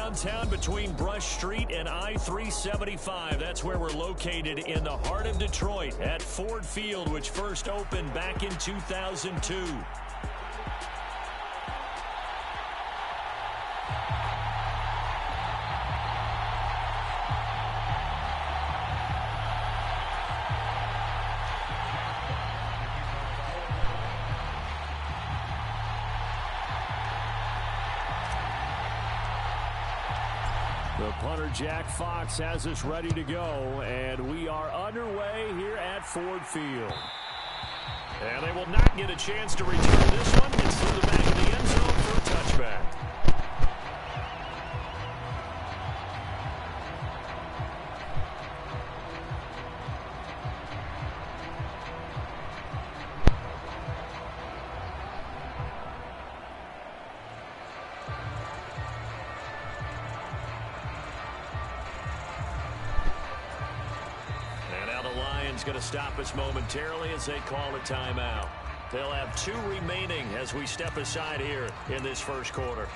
downtown between Brush Street and I-375. That's where we're located in the heart of Detroit at Ford Field, which first opened back in 2002. The punter, Jack Fox, has us ready to go, and we are underway here at Ford Field. And they will not get a chance to return this one. It's through the back of the end zone for a touchback. Going to stop us momentarily as they call a timeout. They'll have 2 remaining as we step aside here in this first quarter.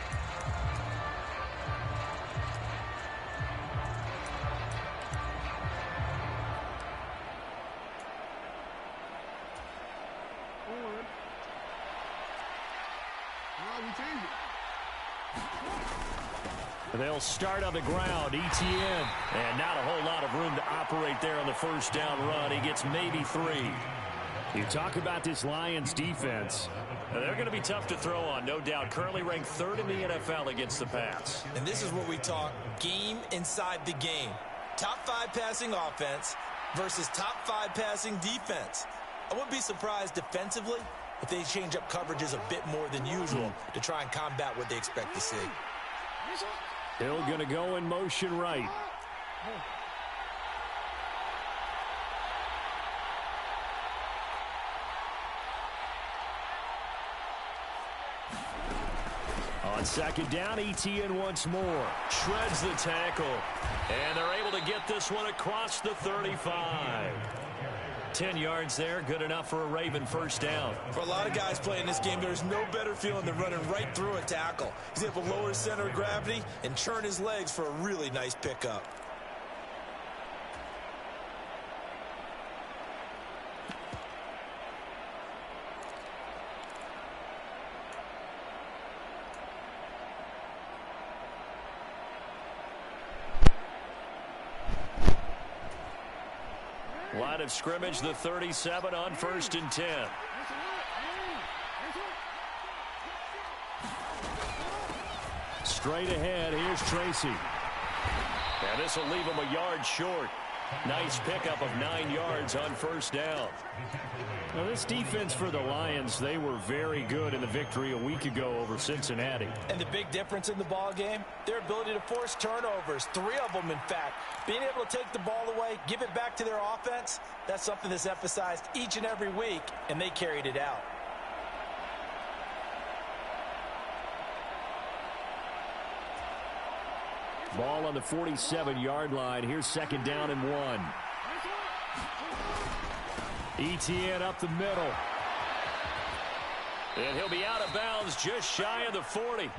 They'll start on the ground. ETN. And not a whole lot of room to operate there on the first down run. He gets maybe 3. You talk about this Lions defense. They're going to be tough to throw on, no doubt. Currently ranked 3rd in the NFL against the pass. And this is what we talk game inside the game. Top 5 passing offense versus top 5 passing defense. I wouldn't be surprised defensively if they change up coverages a bit more than usual to try and combat what they expect to see. Hill going to go in motion right. On second down, ETN once more. Shreds the tackle. And they're able to get this one across the 35. 10 yards there, good enough for a Raven first down. For a lot of guys playing this game, there's no better feeling than running right through a tackle. He's able to lower his center of gravity and churn his legs for a really nice pickup. Line of scrimmage, the 37 on 1st and 10. Straight ahead, here's Tracy. And this will leave him a yard short. Nice pickup of 9 yards on first down. Now this defense for the Lions, they were very good in the victory a week ago over Cincinnati. And the big difference in the ball game, their ability to force turnovers, 3 of them in fact. Being able to take the ball away, give it back to their offense, that's something that's emphasized each and every week, and they carried it out. Ball on the 47-yard line. Here's second down and 1. ETN up the middle. And he'll be out of bounds just shy of the 40.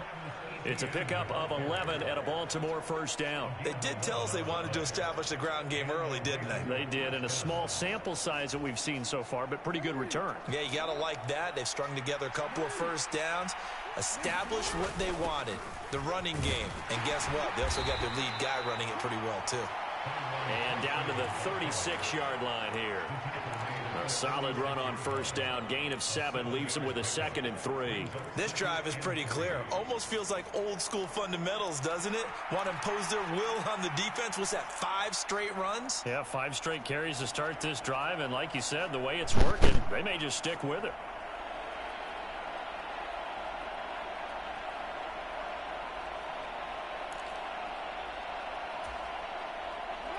It's a pickup of 11 and a Baltimore first down. They did tell us they wanted to establish the ground game early, didn't they? They did, in a small sample size that we've seen so far, but pretty good return. Yeah, you got to like that. They've strung together a couple of first downs, established what they wanted, the running game. And guess what? They also got their lead guy running it pretty well, too. And down to the 36-yard line here. A solid run on first down. Gain of 7 leaves them with a 2nd and 3. This drive is pretty clear. Almost feels like old school fundamentals, doesn't it? Want to impose their will on the defense. What's that, 5 straight runs? Yeah, 5 straight carries to start this drive. And like you said, the way it's working, they may just stick with it.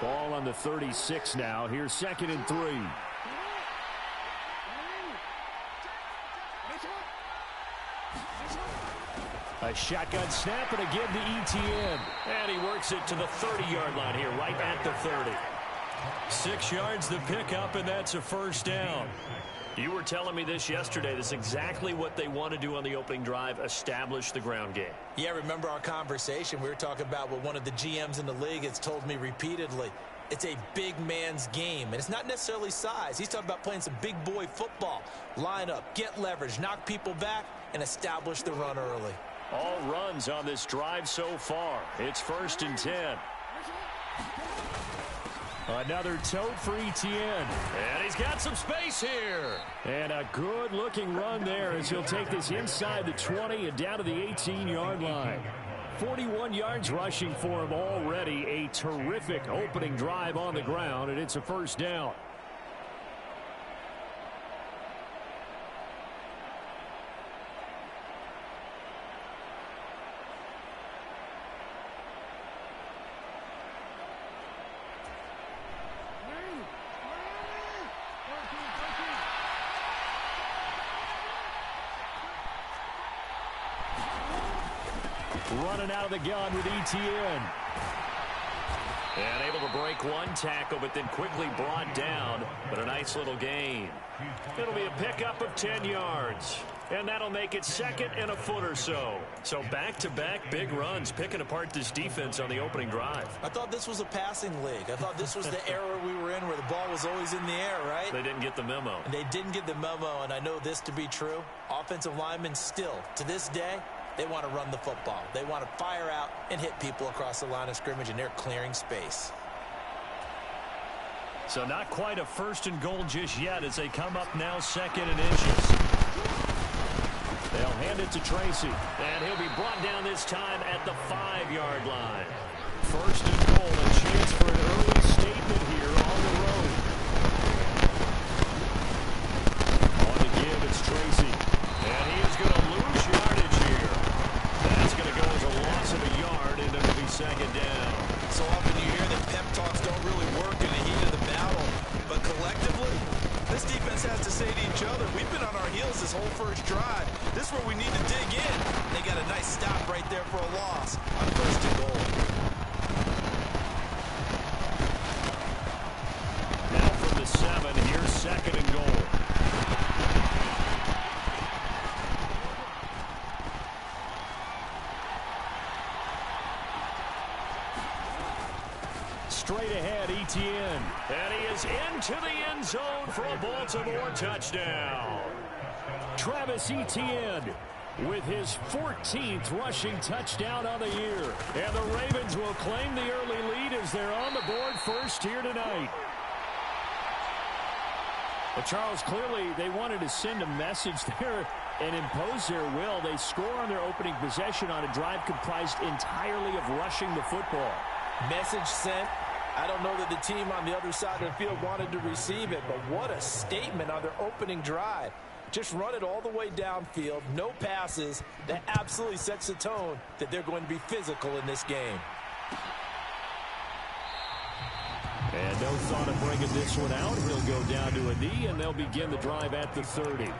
Ball on the 36 now. Here's 2nd and 3. A shotgun snap, and again to ETN. And he works it to the 30-yard line here, right at the 30. 6 yards the pickup, and that's a first down. You were telling me this yesterday. This is exactly what they want to do on the opening drive, establish the ground game. Yeah, remember our conversation? We were talking about what one of the GMs in the league has told me repeatedly. It's a big man's game, and it's not necessarily size. He's talking about playing some big boy football. Line up, get leverage, knock people back, and establish the run early. All runs on this drive so far. It's 1st and 10. Another tote for Etienne. And he's got some space here. And a good-looking run there as he'll take this inside the 20 and down to the 18-yard line. 41 yards rushing for him already. A terrific opening drive on the ground, and it's a 1st down. Running out of the gun with Etienne. And able to break one tackle, but then quickly brought down. But a nice little gain. It'll be a pickup of 10 yards. And that'll make it 2nd and a foot or so. So back-to-back big runs, picking apart this defense on the opening drive. I thought this was a passing league. I thought this was the era we were in where the ball was always in the air, right? They didn't get the memo. And they didn't get the memo, and I know this to be true. Offensive linemen still, to this day, they want to run the football. They want to fire out and hit people across the line of scrimmage, and they're clearing space. So not quite a 1st and goal just yet as they come up now 2nd and inches. They'll hand it to Tracy, and he'll be brought down this time at the 5-yard line. 1st and goal, a chance for an early statement here on the road. On the give, it's Tracy, and he is going to lose yardage here. That's going to go as a loss of a yard, and it'll be 2nd down. So often you hear that pep talks don't really work in the heat of the battle, but collectively, this defense has to say to each other, we've been on our heels this whole 1st drive. This is where we need to dig in. They got a nice stop right there for a loss on 1st and goal. Now from the 7, here's 2nd and goal. Straight ahead, Etienne. And he is into the end zone for a Baltimore touchdown. Travis Etienne with his 14th rushing touchdown on the year. And the Ravens will claim the early lead as they're on the board first here tonight. Well, Charles, clearly they wanted to send a message there and impose their will. They score on their opening possession on a drive comprised entirely of rushing the football. Message sent. I don't know that the team on the other side of the field wanted to receive it, but what a statement on their opening drive. Just run it all the way downfield, no passes. That absolutely sets the tone that they're going to be physical in this game. And no thought of bringing this one out. He'll go down to a knee, and they'll begin the drive at the 30.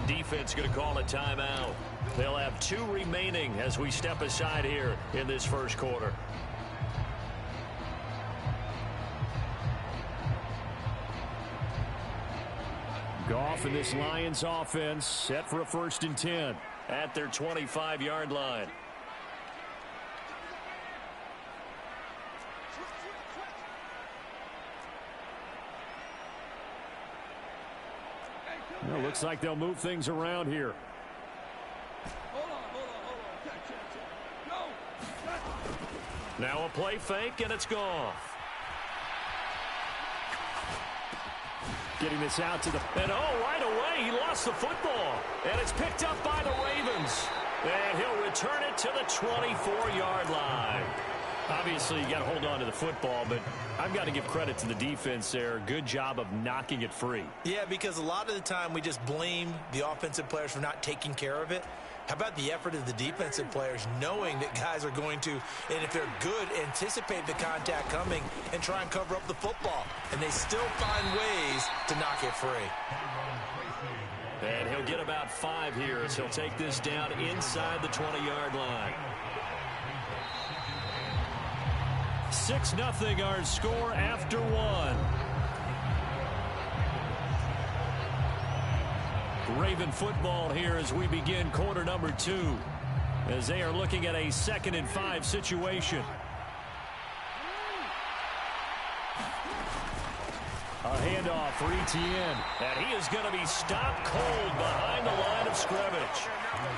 Defense going to call a timeout. They'll have 2 remaining as we step aside here in this 1st quarter. Goff and this Lions offense set for a 1st and 10 at their 25-yard line. Well, looks like they'll move things around here. Now a play fake, and it's Goff. Getting this out to the... And right away, he lost the football. And it's picked up by the Ravens. And he'll return it to the 24-yard line. Obviously, you got to hold on to the football, but I've got to give credit to the defense there. Good job of knocking it free. Yeah, because a lot of the time we just blame the offensive players for not taking care of it. How about the effort of the defensive players knowing that guys are going to, and if they're good, anticipate the contact coming and try and cover up the football. And they still find ways to knock it free. And he'll get about 5 here as he'll take this down inside the 20-yard line. 6-0 our score after 1. Raven football here as we begin quarter number 2, as they are looking at a 2nd and 5 situation. A handoff for Etienne, and he is going to be stopped cold behind the line of scrimmage.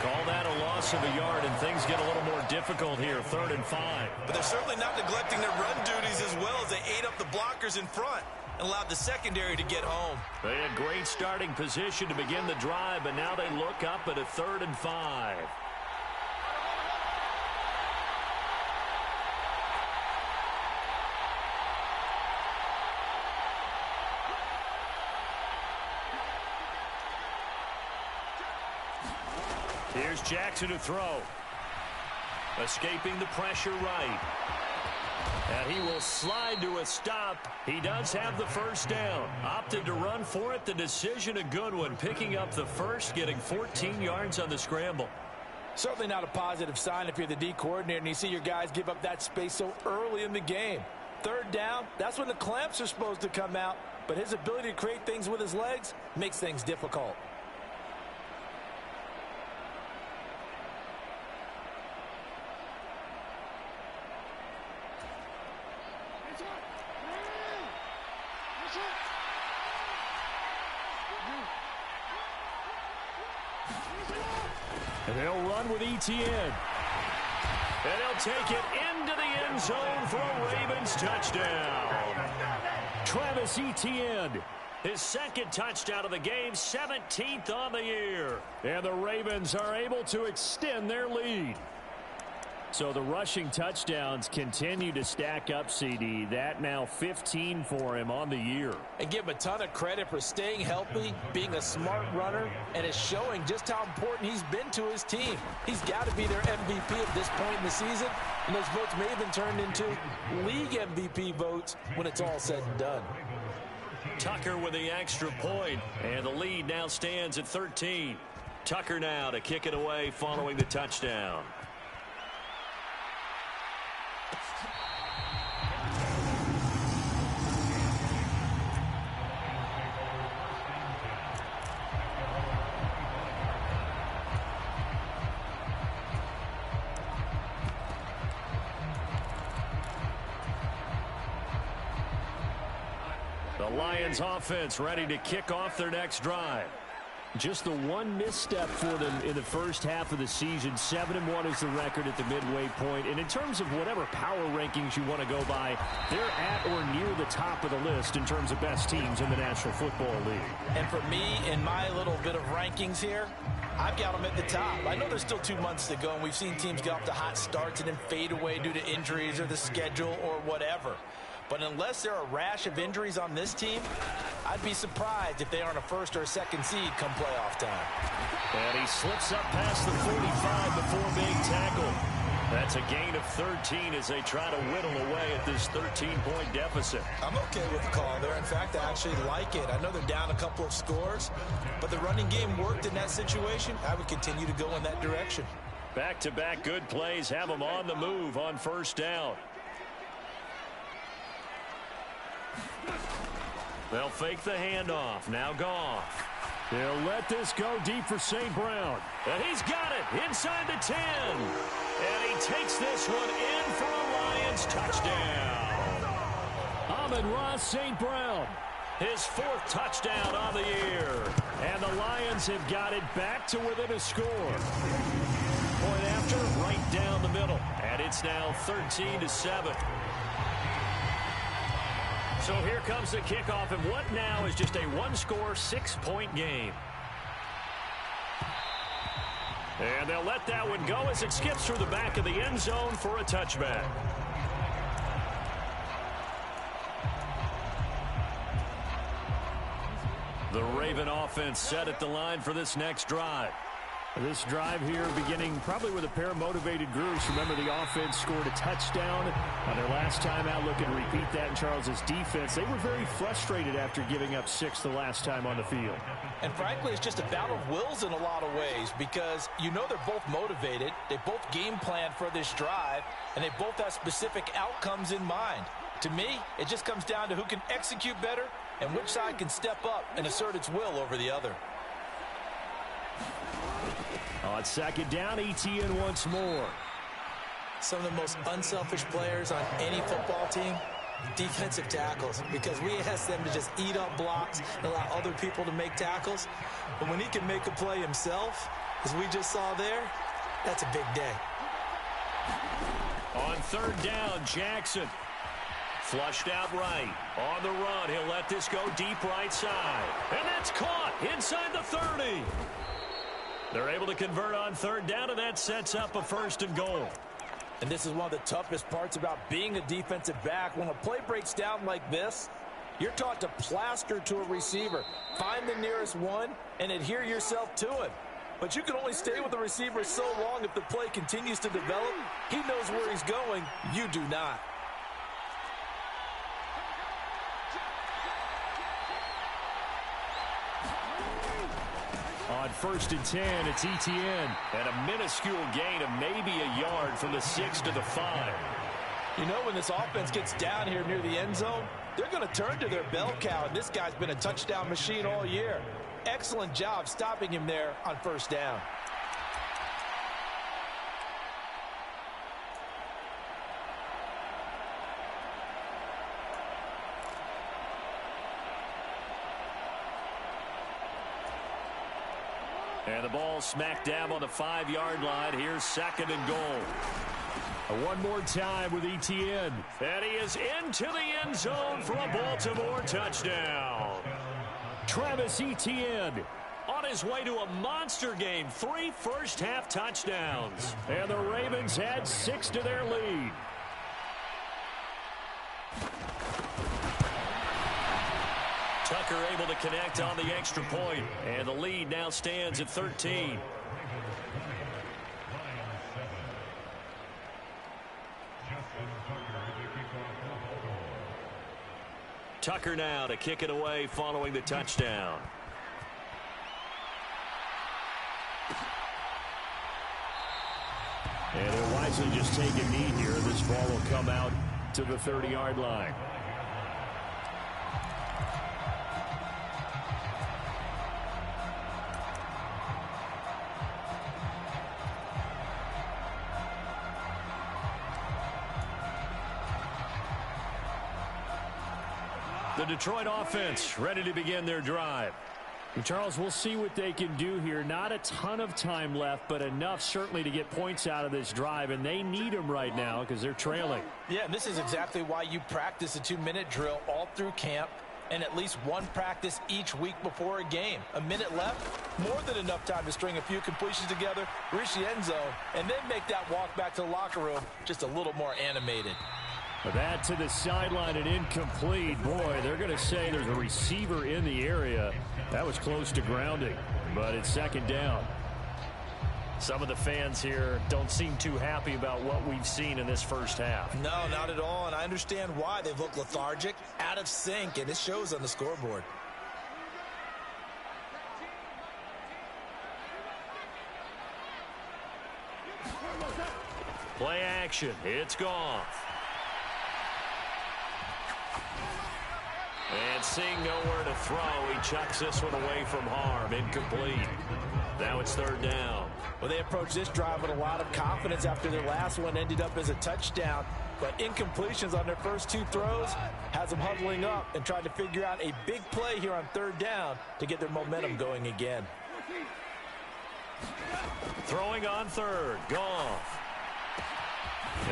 Call that a loss of a yard, and things get a little more difficult here, 3rd and 5. But they're certainly not neglecting their run duties as well as they ate up the blockers in front and allowed the secondary to get home. They had great starting position to begin the drive, but now they look up at a 3rd and 5. Here's Jackson to throw. Escaping the pressure right. And he will slide to a stop. He does have the first down. Opted to run for it. The decision a good one. Picking up the first, getting 14 yards on the scramble. Certainly not a positive sign if you're the D coordinator and you see your guys give up that space so early in the game. 3rd down, that's when the clamps are supposed to come out. But his ability to create things with his legs makes things difficult. And they'll run with Etienne. And he'll take it into the end zone for a Ravens touchdown. Travis Etienne, his 2nd touchdown of the game, 17th on the year. And the Ravens are able to extend their lead. So the rushing touchdowns continue to stack up, CD. That now 15 for him on the year. And give him a ton of credit for staying healthy, being a smart runner, and is showing just how important he's been to his team. He's got to be their MVP at this point in the season, and those votes may have been turned into league MVP votes when it's all said and done. Tucker with the extra point, and the lead now stands at 13. Tucker now to kick it away following the touchdown. The Lions offense ready to kick off their next drive. Just the one misstep for them in the first half of the season. 7-1 is the record at the midway point. And in terms of whatever power rankings you want to go by, they're at or near the top of the list in terms of best teams in the National Football League. And for me, in my little bit of rankings here, I've got them at the top. I know there's still 2 months to go, and we've seen teams get off to hot starts and then fade away due to injuries or the schedule or whatever. But unless there are a rash of injuries on this team, I'd be surprised if they aren't a 1st or a 2nd seed come playoff time. And he slips up past the 45 before being tackled. That's a gain of 13 as they try to whittle away at this 13-point deficit. I'm okay with the call there. In fact, I actually like it. I know they're down a couple of scores, but the running game worked in that situation. I would continue to go in that direction. Back-to-back good plays have them on the move on 1st down. They'll fake the handoff. Now Goff. They'll let this go deep for St. Brown. And he's got it inside the 10. And he takes this one in for a Lions touchdown. Amon-Ra St. Brown, his 4th touchdown on the year. And the Lions have got it back to within a score. Point after, right down the middle. And it's now 13-7. So here comes the kickoff, and what now is just a 1-score, 6-point game. And they'll let that one go as it skips through the back of the end zone for a touchback. The Raven offense set at the line for this next drive. This drive here beginning probably with a pair of motivated groups. Remember, the offense scored a touchdown on their last time out. Looking to repeat that in Charles's defense. They were very frustrated after giving up 6 the last time on the field. And frankly, it's just a battle of wills in a lot of ways because you know they're both motivated. They both game plan for this drive, and they both have specific outcomes in mind. To me, it just comes down to who can execute better and which side can step up and assert its will over the other. On second down, ETN once more. Some of the most unselfish players on any football team, defensive tackles, because we ask them to just eat up blocks and allow other people to make tackles. But when he can make a play himself, as we just saw there, that's a big day. On third down, Jackson. Flushed out right. On the run, he'll let this go deep right side. And that's caught inside the 30. They're able to convert on third down, and that sets up a 1st and goal. And this is one of the toughest parts about being a defensive back. When a play breaks down like this, you're taught to plaster to a receiver. Find the nearest one and adhere yourself to him. But you can only stay with the receiver so long if the play continues to develop. He knows where he's going. You do not. On 1st and 10, it's ETN. And a minuscule gain of maybe a yard from the 6 to the 5. You know, when this offense gets down here near the end zone, they're going to turn to their bell cow, and this guy's been a touchdown machine all year. Excellent job stopping him there on 1st down. And the ball smack dab on the 5-yard line. Here's 2nd and goal. One more time with ETN. And he is into the end zone for a Baltimore touchdown. Travis Etienne on his way to a monster game. 3 first-half touchdowns. And the Ravens add 6 to their lead. Tucker able to connect on the extra point. And the lead now stands at 13. Tucker now to kick it away following the touchdown. And they'll wisely just take a knee here. This ball will come out to the 30-yard line. The Detroit offense ready to begin their drive. And Charles, we'll see what they can do here. Not a ton of time left, but enough certainly to get points out of this drive, and they need them right now because they're trailing. Yeah, and this is exactly why you practice a 2-minute drill all through camp and at least one practice each week before a game. A minute left, more than enough time to string a few completions together, reach the end zone, and then make that walk back to the locker room just a little more animated. That to the sideline and incomplete. Boy, they're going to say there's a receiver in the area. That was close to grounding, but it's 2nd down. Some of the fans here don't seem too happy about what we've seen in this first half. No, not at all, and I understand why. They've looked lethargic, out of sync, and it shows on the scoreboard. Play action. It's Goff. And seeing nowhere to throw, he chucks this one away from harm. Incomplete. Now it's 3rd down. Well, they approached this drive with a lot of confidence after their last one ended up as a touchdown. But incompletions on their first 2 throws has them huddling up and trying to figure out a big play here on 3rd down to get their momentum going again. Throwing on 3rd. Goff.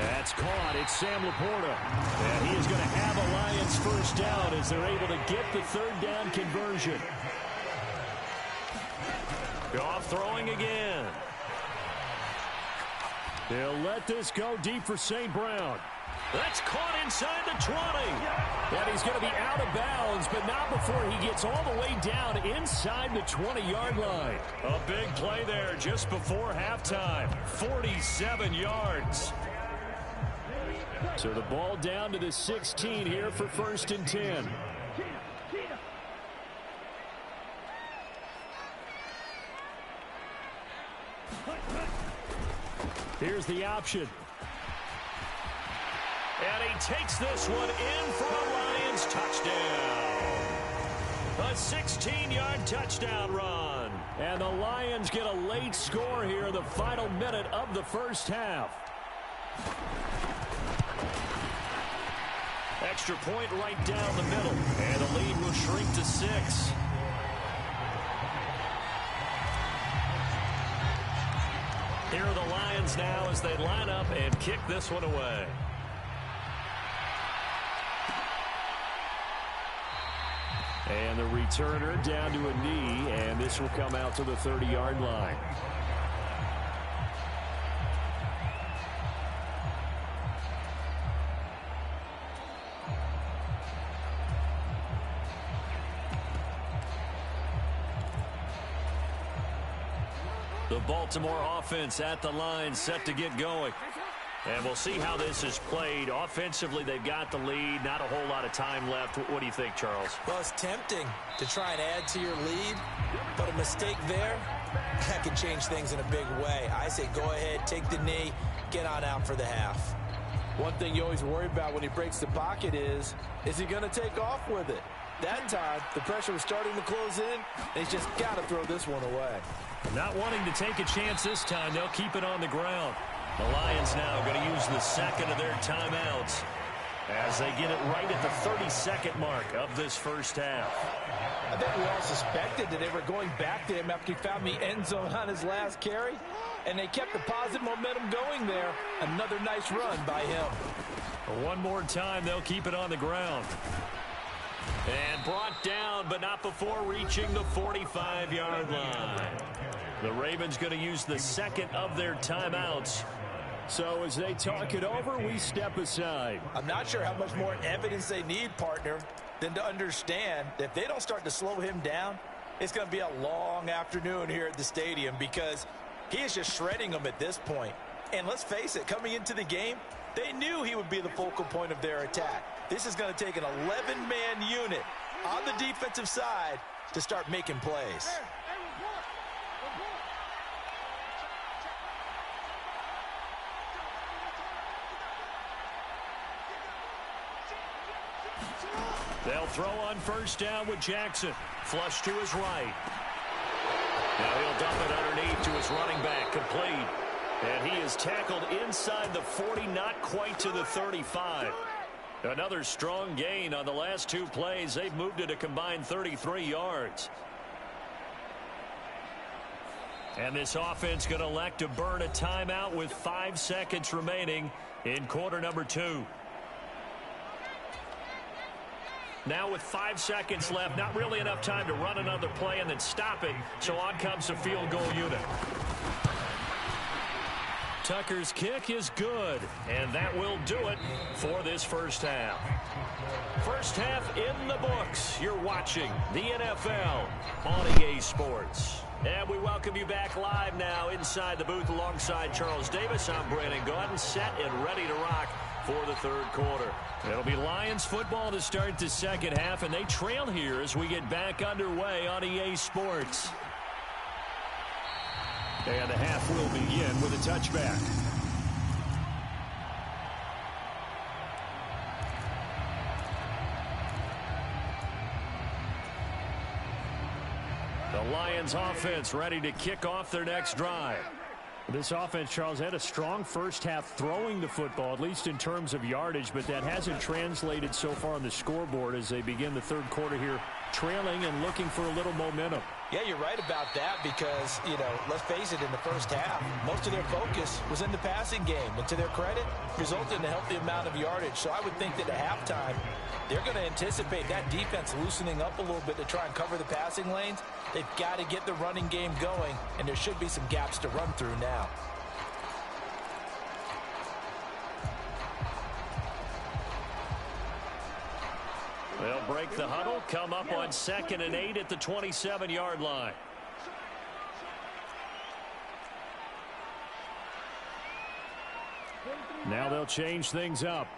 That's caught. It's Sam Laporta. And he is going to have a Lions first down as they're able to get the 3rd down conversion. Goff throwing again. They'll let this go deep for St. Brown. That's caught inside the 20. And he's going to be out of bounds, but not before he gets all the way down inside the 20-yard line. A big play there just before halftime. 47 yards. So the ball down to the 16 here for 1st and 10. Here's the option. And he takes this one in for a Lions touchdown. A 16-yard touchdown run. And the Lions get a late score here in the final minute of the first half. Extra point right down the middle. And the lead will shrink to 6. Here are the Lions now as they line up and kick this one away. And the returner down to a knee, and this will come out to the 30-yard line. The Baltimore offense at the line, set to get going. And we'll see how this is played. Offensively, they've got the lead. Not a whole lot of time left. What do you think, Charles? Well, it's tempting to try and add to your lead, but a mistake there, that can change things in a big way. I say go ahead, take the knee, get on out for the half. One thing you always worry about when he breaks the pocket is he going to take off with it? That time, the pressure was starting to close in, and he's just got to throw this one away. Not wanting to take a chance this time, they'll keep it on the ground. The Lions now going to use the second of their timeouts as they get it right at the 32nd mark of this first half. I think we all suspected that they were going back to him after he found the end zone on his last carry, and they kept the positive momentum going there. Another nice run by him. One more time, they'll keep it on the ground. And brought down, but not before reaching the 45-yard line. The Ravens going to use the second of their timeouts. So as they talk it over, we step aside. I'm not sure how much more evidence they need, partner, than to understand that if they don't start to slow him down, it's going to be a long afternoon here at the stadium because he is just shredding them at this point. And let's face it, coming into the game, they knew he would be the focal point of their attack. This is going to take an 11-man unit on the defensive side to start making plays. They'll throw on first down with Jackson. Flush to his right. Now he'll dump it underneath to his running back. Complete. And he is tackled inside the 40, not quite to the 35. Another strong gain on the last two plays. They've moved it a combined 33 yards. And this offense going to elect to burn a timeout with 5 seconds remaining in quarter number 2. Now with 5 seconds left, not really enough time to run another play and then stop it. So on comes the field goal unit. Tucker's kick is good, and that will do it for this first half. First half in the books. You're watching the NFL on EA Sports. And we welcome you back live now inside the booth alongside Charles Davis. I'm Brandon Gaudin, set and ready to rock for the third quarter. It'll be Lions football to start the second half, and they trail here as we get back underway on EA Sports. And the half will begin with a touchback. The Lions offense ready to kick off their next drive. This offense, Charles, had a strong first half throwing the football, at least in terms of yardage, but that hasn't translated so far on the scoreboard as they begin the third quarter here, trailing and looking for a little momentum. Yeah, you're right about that because, let's face it, in the first half, most of their focus was in the passing game. And to their credit, resulted in a healthy amount of yardage. So I would think that at halftime, they're going to anticipate that defense loosening up a little bit to try and cover the passing lanes. They've got to get the running game going, and there should be some gaps to run through now. They'll break the huddle, come up on 2nd and 8 at the 27-yard line. Now they'll change things up.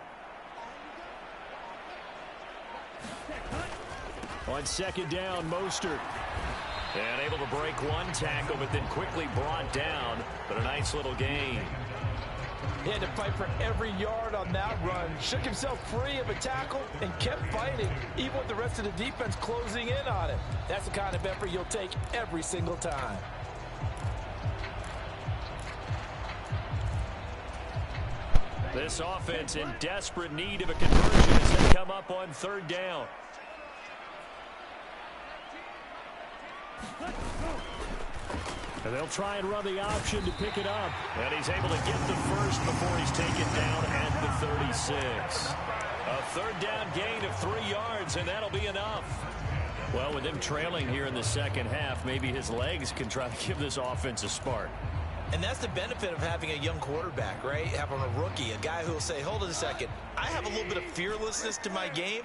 On 2nd down, Mostert. And able to break one tackle, but then quickly brought down. But a nice little gain. He had to fight for every yard on that run. Shook himself free of a tackle and kept fighting, even with the rest of the defense closing in on him. That's the kind of effort you'll take every single time. This offense in desperate need of a conversion as they come up on 3rd down. And they'll try and run the option to pick it up. And he's able to get the first before he's taken down at the 36. A 3rd down gain of 3 yards, and that'll be enough. Well, with him trailing here in the 2nd half, maybe his legs can try to give this offense a spark. And that's the benefit of having a young quarterback, right? Having a rookie, a guy who will say, hold it a second, I have a little bit of fearlessness to my game.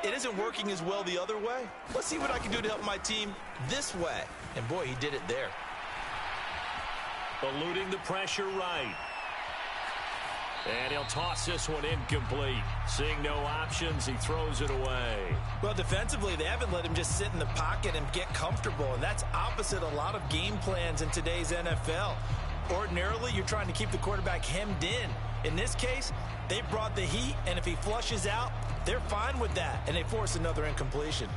It isn't working as well the other way. Let's see what I can do to help my team this way. And boy, he did it there. Eluding the pressure right. And he'll toss this one incomplete. Seeing no options, he throws it away. Well, defensively, they haven't let him just sit in the pocket and get comfortable, and that's opposite a lot of game plans in today's NFL. Ordinarily, you're trying to keep the quarterback hemmed in. In this case, they brought the heat, and if he flushes out, they're fine with that, and they force another incompletion.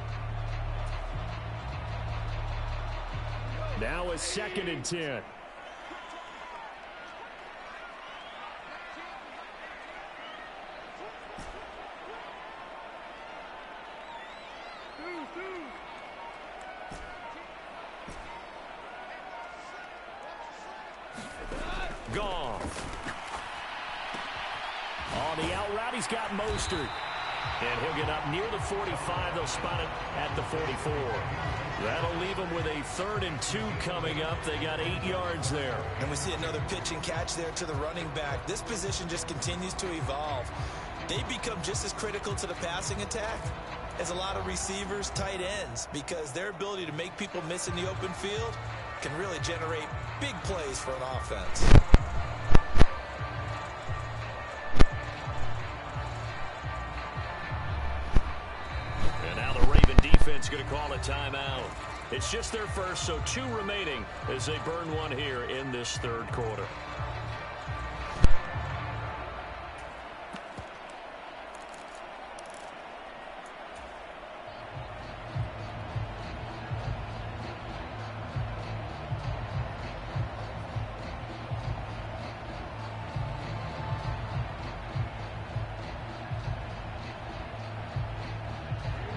Now a 2nd and 10. Gone. On the out route, he's got Mostert. And he'll get up near the 45. They'll spot it at the 44. That'll leave them with a 3rd and 2 coming up. They got 8 yards there. And we see another pitch and catch there to the running back. This position just continues to evolve. They become just as critical to the passing attack as a lot of receivers, tight ends, because their ability to make people miss in the open field can really generate big plays for an offense. And now the Raven defense going to call a timeout. It's just their first, so 2 remaining as they burn one here in this 3rd quarter.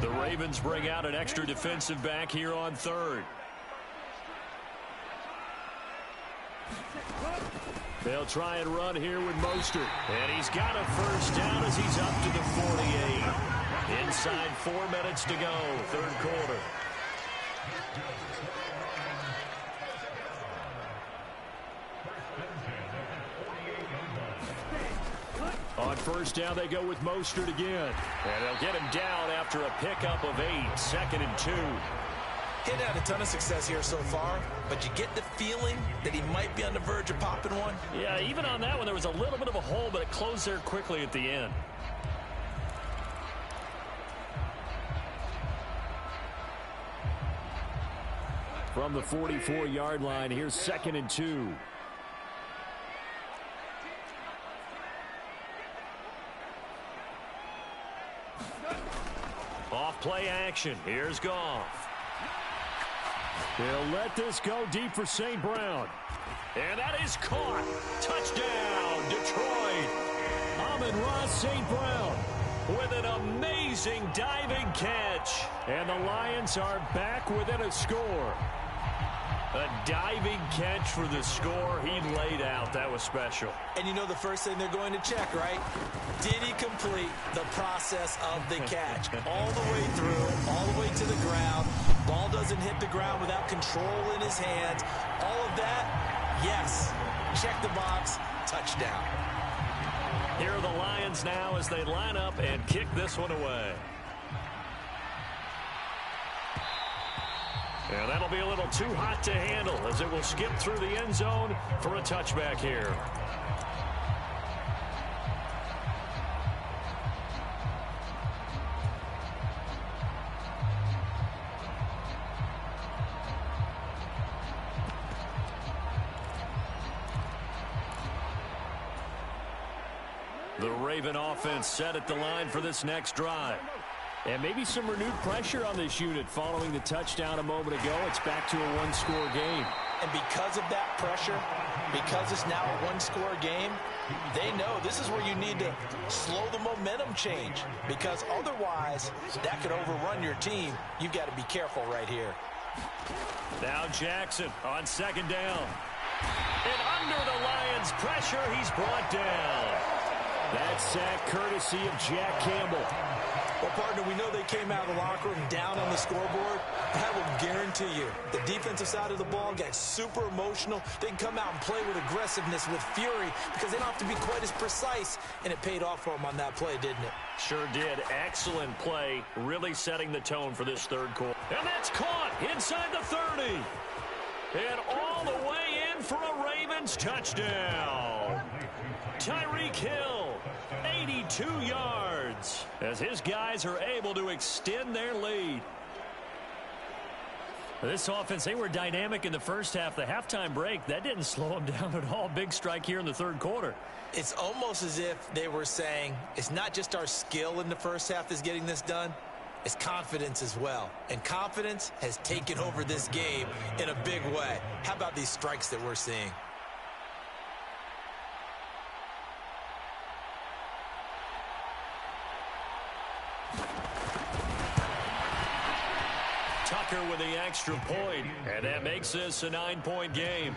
The Ravens bring out an extra defensive back here on 3rd. They'll try and run here with Mostert. And he's got a 1st down as he's up to the 48. Inside 4 minutes to go, 3rd quarter. On 1st down, they go with Mostert again. And they'll get him down after a pickup of 8, 2nd and 2. He hadn't had a ton of success here so far, but you get the feeling that he might be on the verge of popping one. Yeah, even on that one, there was a little bit of a hole, but it closed there quickly at the end. From the 44-yard line, here's 2nd and 2. Off play action. Here's Goff. They'll let this go deep for St. Brown. And that is caught. Touchdown, Detroit. Amon-Ra St. Brown With an amazing diving catch. And the Lions are back within a score. A diving catch for the score he laid out. That was special. And you know the first thing they're going to check, right? Did he complete the process of the catch? All the way through, all the way to the ground. Ball doesn't hit the ground without control in his hands. All of that, yes. Check the box, touchdown. Here are the Lions now as they line up and kick this one away. And that'll be a little too hot to handle as it will skip through the end zone for a touchback here. The Raven offense set at the line for this next drive. And maybe some renewed pressure on this unit following the touchdown a moment ago. It's back to a one-score game. And because of that pressure, because it's now a one-score game, they know this is where you need to slow the momentum change. Because otherwise, that could overrun your team. You've got to be careful right here. Now Jackson on second down. And under the Lions' pressure, he's brought down. That sack courtesy of Jack Campbell. Well, partner, we know they came out of the locker room down on the scoreboard. I will guarantee you, the defensive side of the ball got super emotional. They can come out and play with aggressiveness, with fury, because they don't have to be quite as precise. And it paid off for them on that play, didn't it? Sure did. Excellent play, really setting the tone for this third quarter. And that's caught inside the 30. And all the way in for a Ravens touchdown. Tyreek Hill, 82 yards, as his guys are able to extend their lead. This offense, they were dynamic in the first half. The halftime break, that didn't slow them down at all. Big strike here in the third quarter. It's almost as if they were saying, it's not just our skill in the first half that's getting this done. It's confidence as well. And confidence has taken over this game in a big way. How about these strikes that we're seeing? Tucker with the extra point, and that makes this a 9-point game.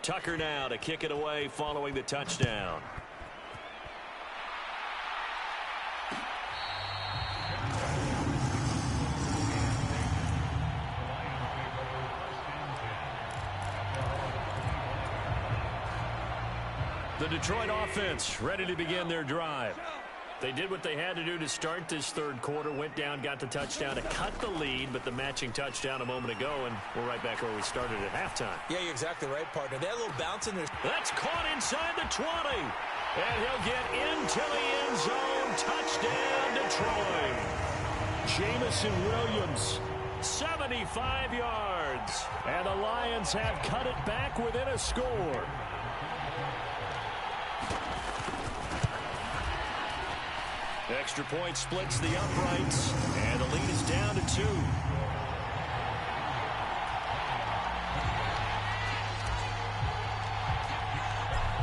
Tucker now to kick it away following the touchdown. The Detroit offense ready to begin their drive. They did what they had to do to start this third quarter, went down, got the touchdown to cut the lead, but the matching touchdown a moment ago, and we're right back where we started at halftime. Yeah, you're exactly right, partner. They had a little bounce in there. That's caught inside the 20, and he'll get into the end zone. Touchdown, Detroit. Jamison Williams, 75 yards, and the Lions have cut it back within a score. Extra point splits the uprights, and the lead is down to 2.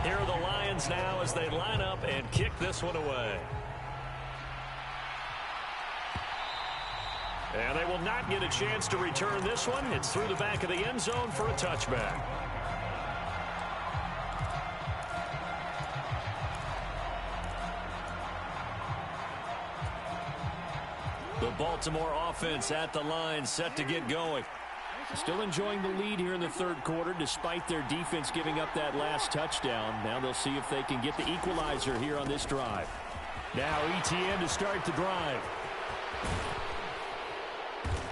Here are the Lions now as they line up and kick this one away. And they will not get a chance to return this one. It's through the back of the end zone for a touchback. The Baltimore offense at the line, set to get going. Still enjoying the lead here in the third quarter, despite their defense giving up that last touchdown. Now they'll see if they can get the equalizer here on this drive. Now ETN to start the drive.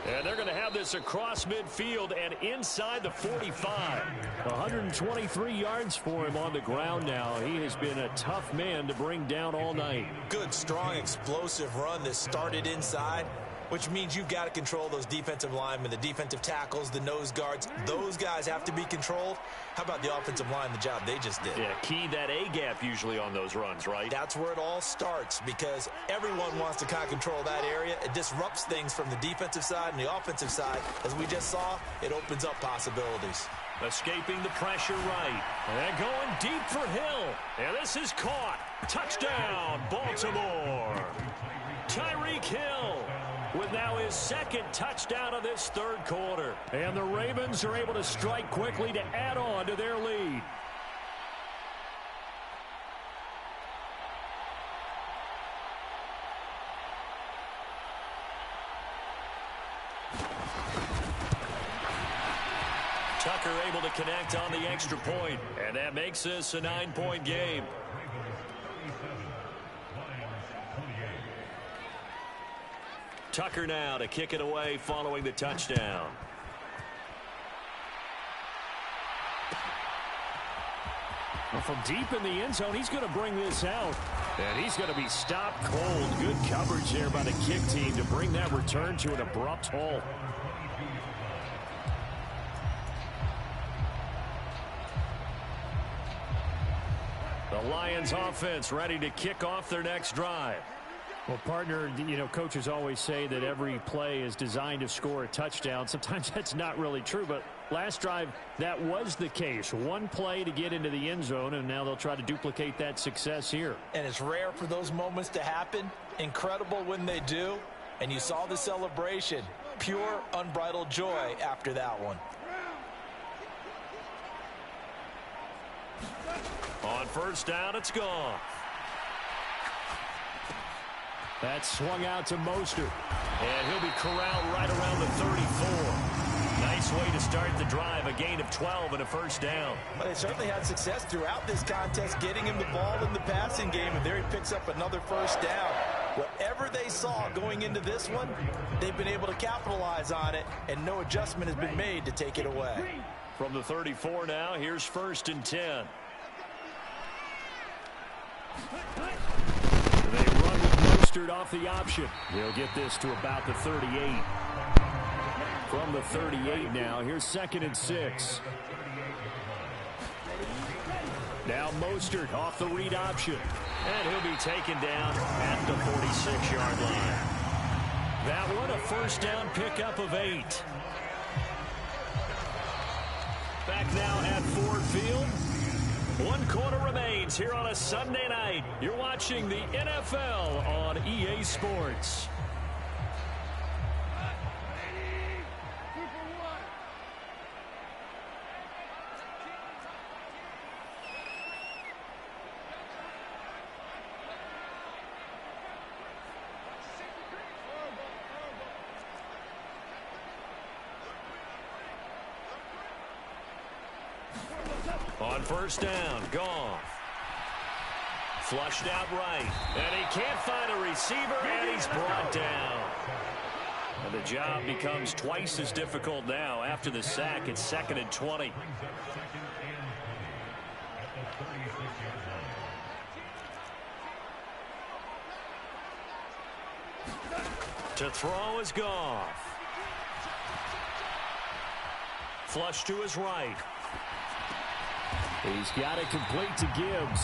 And they're going to have this across midfield and inside the 45. 123 yards for him on the ground now. He has been a tough man to bring down all night. Good, strong, explosive run that started inside, which means you've got to control those defensive linemen, the defensive tackles, the nose guards. Those guys have to be controlled. How about the offensive line, the job they just did? Yeah, key that A-gap usually on those runs, right? That's where it all starts, because everyone wants to kind of control that area. It disrupts things from the defensive side and the offensive side. As we just saw, it opens up possibilities. Escaping the pressure right. And going deep for Hill. And this is caught. Touchdown, Baltimore. Tyreek Hill with now his second touchdown of this third quarter. And the Ravens are able to strike quickly to add on to their lead. Tucker able to connect on the extra point, and that makes this a 9-point game. Tucker now to kick it away following the touchdown. Well, from deep in the end zone, he's going to bring this out. And he's going to be stopped cold. Good coverage there by the kick team to bring that return to an abrupt halt. The Lions offense ready to kick off their next drive. Well, partner, you know, coaches always say that every play is designed to score a touchdown. Sometimes that's not really true, but last drive, that was the case. One play to get into the end zone, and now they'll try to duplicate that success here. And it's rare for those moments to happen. Incredible when they do. And you saw the celebration. Pure, unbridled joy after that one. On first down, it's gone. That swung out to Mostert. And he'll be corralled right around the 34. Nice way to start the drive. A gain of 12 and a first down. Well, they certainly had success throughout this contest getting him the ball in the passing game, and there he picks up another first down. Whatever they saw going into this one, they've been able to capitalize on it, and no adjustment has been made to take it away. From the 34 now, here's 1st and 10. They run with Mostert off the option. He'll get this to about the 38. From the 38 now, here's 2nd and 6. Now Mostert off the read option. And he'll be taken down at the 46-yard line. That one a first down pickup of 8. Back now at Ford Field. 1 quarter remains here on a Sunday night. You're watching the NFL on EA Sports. On first down, Goff. Flushed out right. And he can't find a receiver, and he's brought down. And the job becomes twice as difficult now. After the sack, it's 2nd and 20. To throw is Goff. Flush to his right. He's got it complete to Gibbs.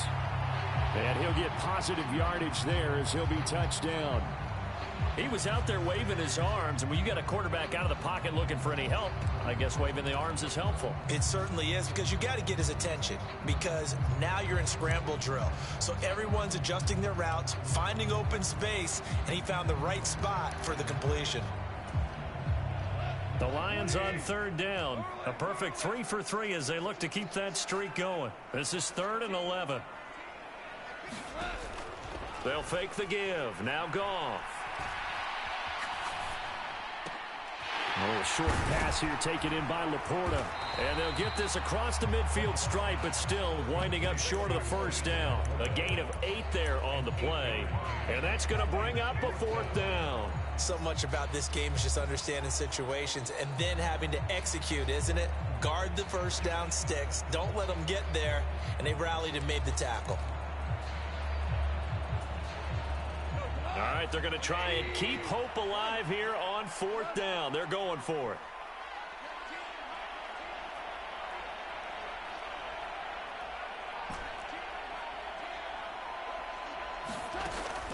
And he'll get positive yardage there as he'll be touched down. He was out there waving his arms, and when you got a quarterback out of the pocket looking for any help, I guess waving the arms is helpful. It certainly is, because you got to get his attention, because now you're in scramble drill. So everyone's adjusting their routes, finding open space, and he found the right spot for the completion. The Lions on 3rd down. A perfect 3 for 3 as they look to keep that streak going. This is 3rd and 11. They'll fake the give. Now Goff. A little short pass here taken in by Laporta. And they'll get this across the midfield stripe, but still winding up short of the first down. A gain of 8 there on the play. And that's going to bring up a 4th down. So much about this game is just understanding situations and then having to execute, isn't it? Guard the first down sticks. Don't let them get there. And they rallied and made the tackle. All right, they're going to try and keep hope alive here on 4th down. They're going for it.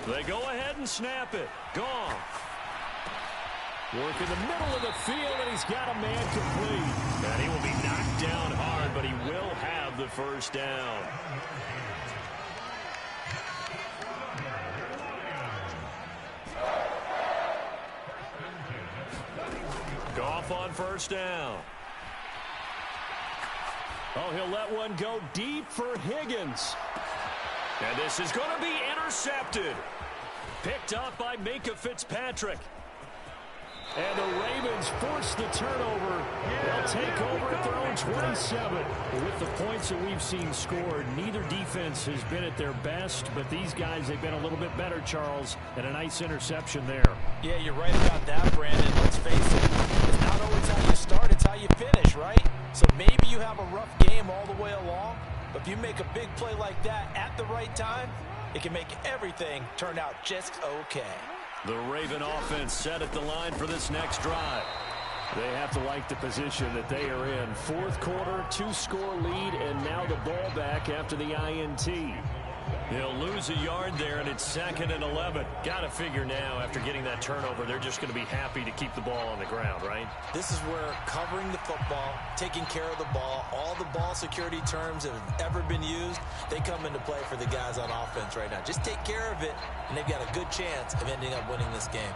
They go ahead and snap it. Goff. Work in the middle of the field, and he's got a man complete. And he will be knocked down hard, but he will have the first down. Goff on first down. Oh, he'll let one go deep for Higgins. And this is going to be intercepted. Picked up by Minkah Fitzpatrick. And the Ravens Ravens force the turnover. They'll take over at their own 27. With the points that we've seen scored, neither defense has been at their best, but these guys, they've been a little bit better, Charles, and a nice interception there. Yeah, you're right about that, Brandon. Let's face it, it's not always how you start, it's how you finish, right? So maybe you have a rough game all the way along, but if you make a big play like that at the right time, it can make everything turn out just okay. The Raven offense set at the line for this next drive. They have to like the position that they are in. Fourth quarter, 2-score lead, and now the ball back after the INT. They'll lose a yard there, and it's 2nd and 11. Got to figure now, after getting that turnover, they're just going to be happy to keep the ball on the ground, right? This is where covering the football, taking care of the ball, all the ball security terms that have ever been used, they come into play for the guys on offense right now. Just take care of it, and they've got a good chance of ending up winning this game.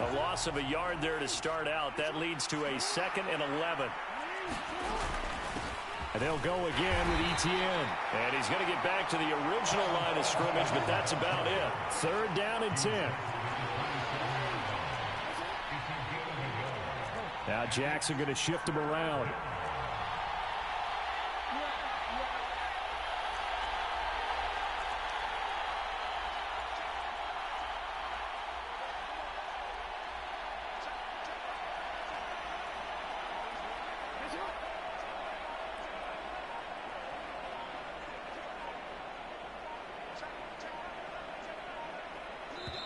A loss of a yard there to start out. That leads to a 2nd and 11. And they'll go again with Etienne. And he's going to get back to the original line of scrimmage, but that's about it. 3rd down and 10. Now Jackson going to shift him around.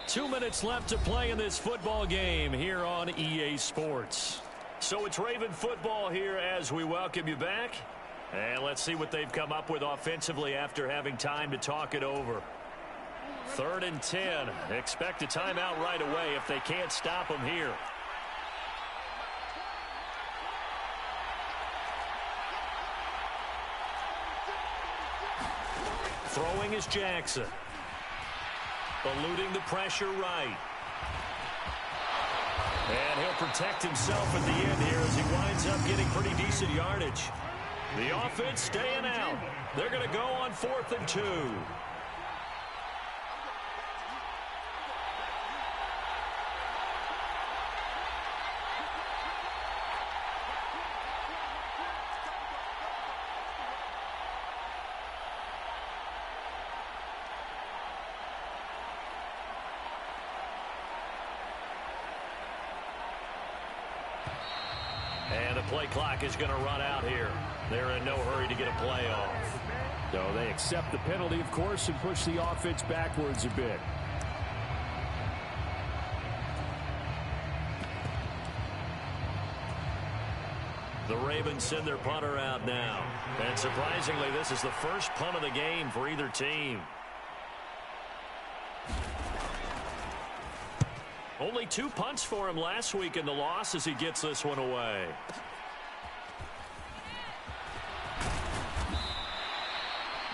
Two minutes left to play in this football game here on EA Sports. So it's Raven football here as we welcome you back. And let's see what they've come up with offensively after having time to talk it over. 3rd and 10. Expect a timeout right away if they can't stop them here. Throwing is Jackson. Eluding the pressure right. And he'll protect himself at the end here as he winds up getting pretty decent yardage. The offense staying out. They're going to go on 4th and 2. And the play clock is going to run out here. They're in no hurry to get a play off. So they accept the penalty, of course, and push the offense backwards a bit. The Ravens send their punter out now. And surprisingly, this is the first punt of the game for either team. Only 2 punts for him last week in the loss as he gets this one away.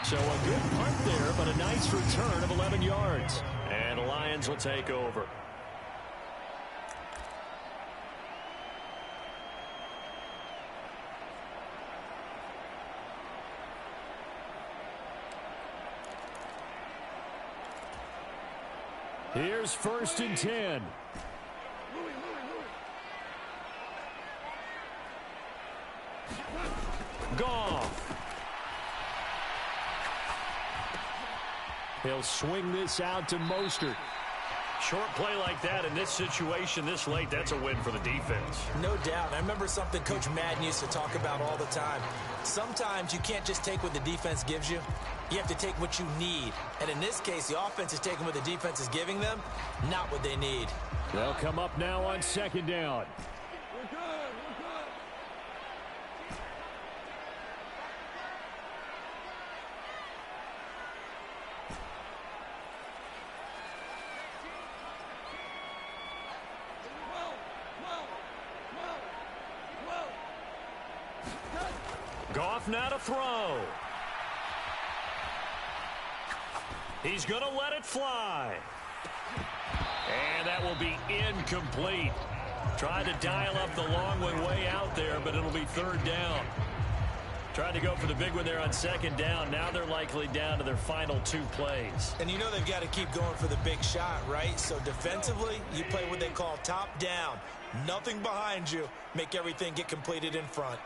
So a good punt there, but a nice return of 11 yards. And the Lions will take over. Here's 1st and 10. Goff. He'll swing this out to Mostert. Short play like that in this situation this late, that's a win for the defense. No doubt. I remember something Coach Madden used to talk about all the time. Sometimes you can't just take what the defense gives you. You have to take what you need. And in this case, the offense is taking what the defense is giving them, not what they need. They'll come up now on 2nd down. Goff now to throw. He's going to let it fly. And that will be incomplete. Tried to dial up the long one way out there, but it'll be 3rd down. Tried to go for the big one there on second down. Now they're likely down to their final 2 plays. And you know they've got to keep going for the big shot, right? So defensively, you play what they call top down. Nothing behind you. Make everything get completed in front.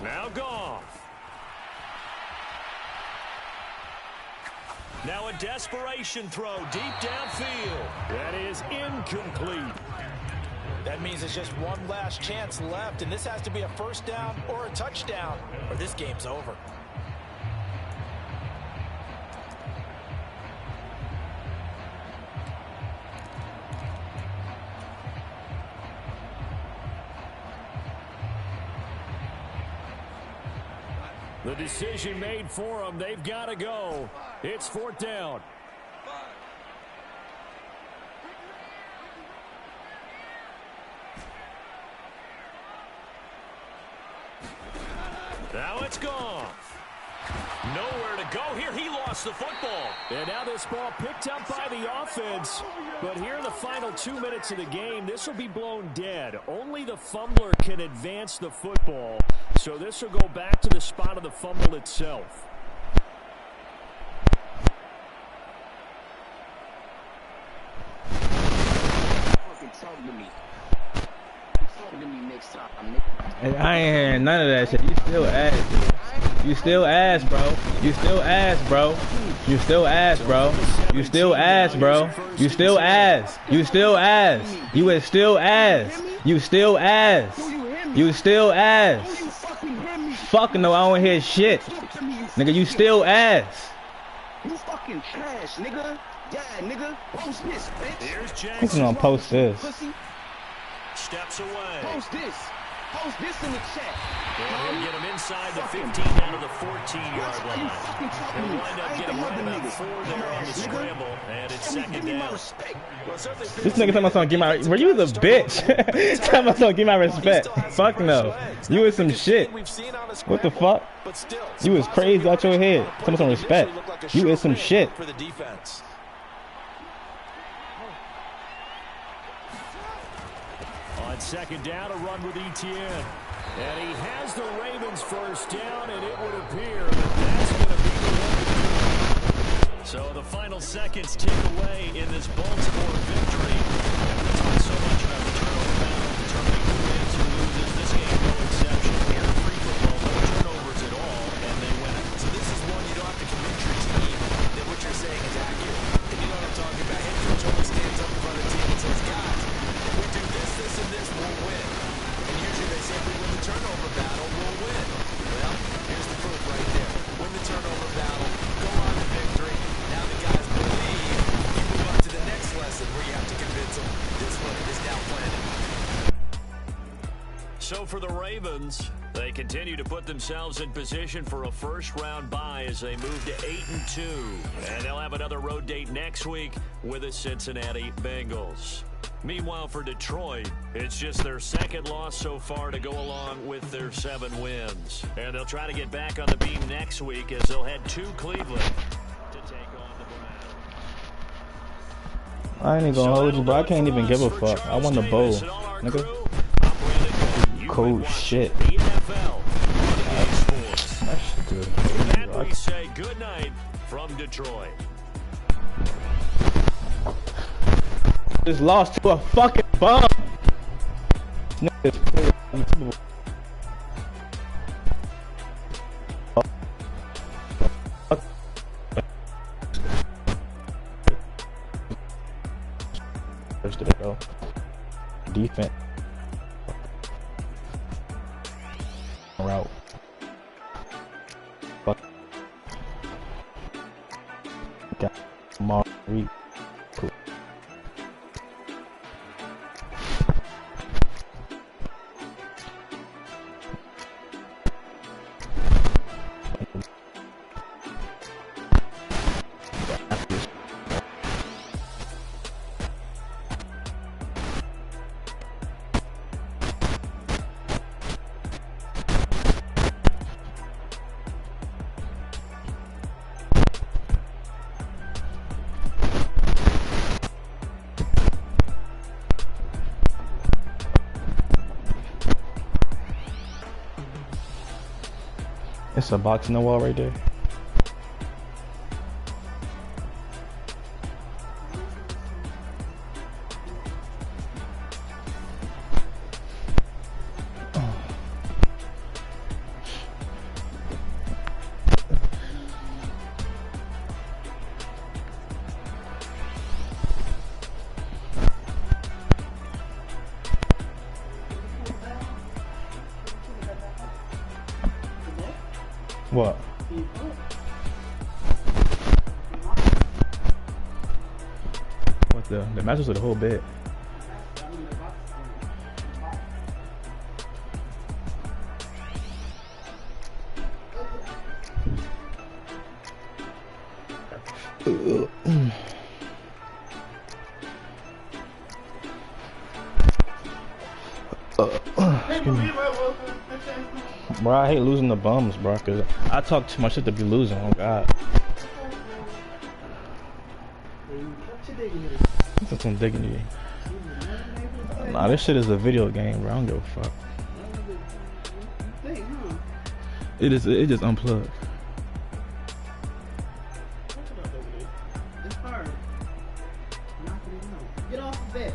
Now Goff. Now a desperation throw deep downfield. That is incomplete. That means it's just one last chance left, and this has to be a first down or a touchdown, or this game's over. The decision made for them. They've got to go. It's 4th down. Now it's gone. Nowhere to go here. He lost the football. And now this ball picked up by the offense. But here in the final 2 minutes of the game, this will be blown dead. Only the fumbler can advance the football. So this will go back to the spot of the fumble itself. And I ain't hearing none of that shit. You still ass. You still ass, bro. You still ass, bro. You still ass, bro. You still ass, bro. You still ass. You still ass. You is still ass. You still ass. You still ass. Fuck no, I don't hear shit. Nigga, you still ass. You fucking trash, nigga. Yeah, nigga. Post this, bitch. Here's Jackson. Who's gonna post this? Steps away. Post this. Post this in the chat. And he'll get him inside the 15 down to the 14-yard line. He'll wind up getting right about 4 there on the scramble, and it's 2nd down. This nigga talking about something, give my, were you the bitch? Talking about something, give my respect. Fuck no. You was some shit. What the fuck? You was crazy out your head. Talking about some respect. You is some shit. On 2nd down, a run with Etienne. And he has the Ravens first down, and it would appear that that's going to be the one. So the final seconds tick away in this Baltimore victory. And we talk so much about the turnover battle, determining who wins or loses. This game, no exception. Here in free football, no turnovers at all, and they win it. So this is one you don't have to convince your team that what you're saying is accurate. And you know what I'm talking about. Head coach always stands up in front of the team and says, guys, if we do this, this, and this, we'll win. And usually they say if we win the turnover battle, we'll win. Well, here's the proof right there. Win the turnover battle, go on to victory. Now the guys believe. You move on to the next lesson where you have to convince them this one is now planted. So for the Ravens, they continue to put themselves in position for a first-round bye as they move to 8-2. And they'll have another road date next week with the Cincinnati Bengals. Meanwhile, for Detroit, it's just their 2nd loss so far to go along with their 7 wins. And they'll try to get back on the beam next week as they'll head to Cleveland to take on the Browns. I ain't even gonna hold you, bro. I can't even give a fuck. I won the bowl, nigga. Cool shit. That shit good. And we say good night from Detroit. Just lost to a fucking bum. First to go. Defense. Route. Fuck. Got Mark Reed. Cool. It's a box in the wall right there. What? What the mattress with the whole bed? Bro, I hate losing the bums, bro, cause I talk too much shit to be losing. Oh God. That's some dignity. Nah, this shit is a video game, bro. I don't give a fuck. It is. It just unplugged. It's hard. Get off the bed.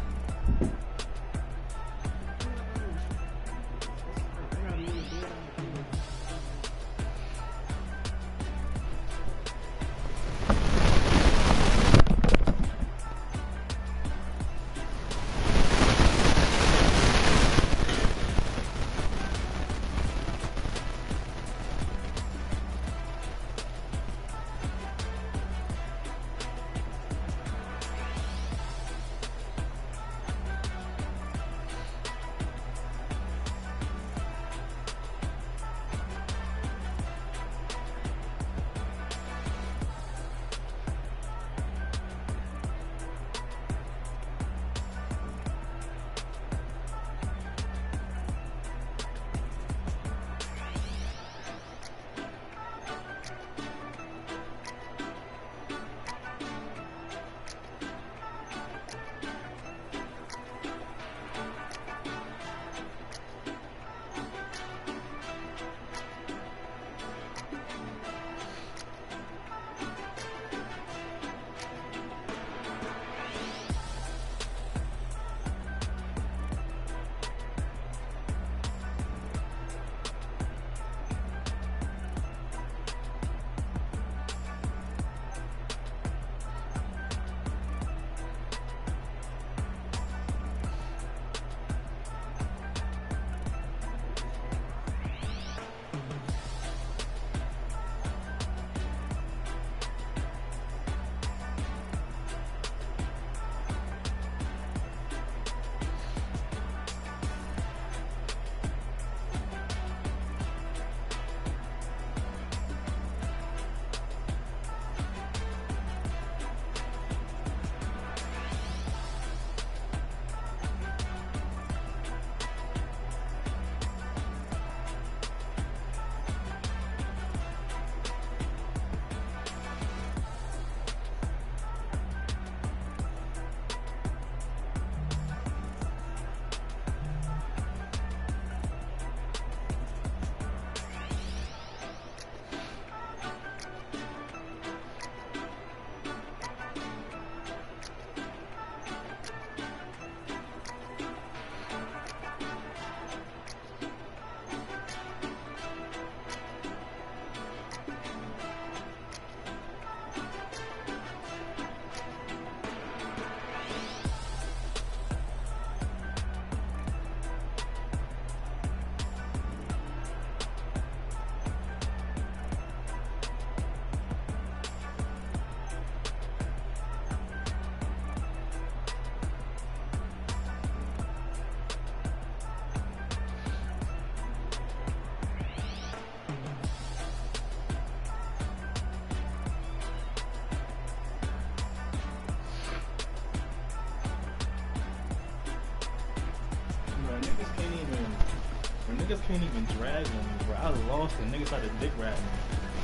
Niggas can't even drag on me, bro. I lost and niggas tried to dick rap me.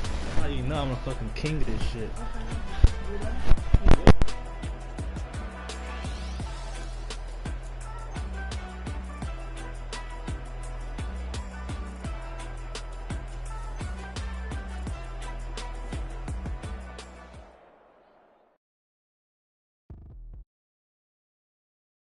That's how you know I'm a fucking king of this shit.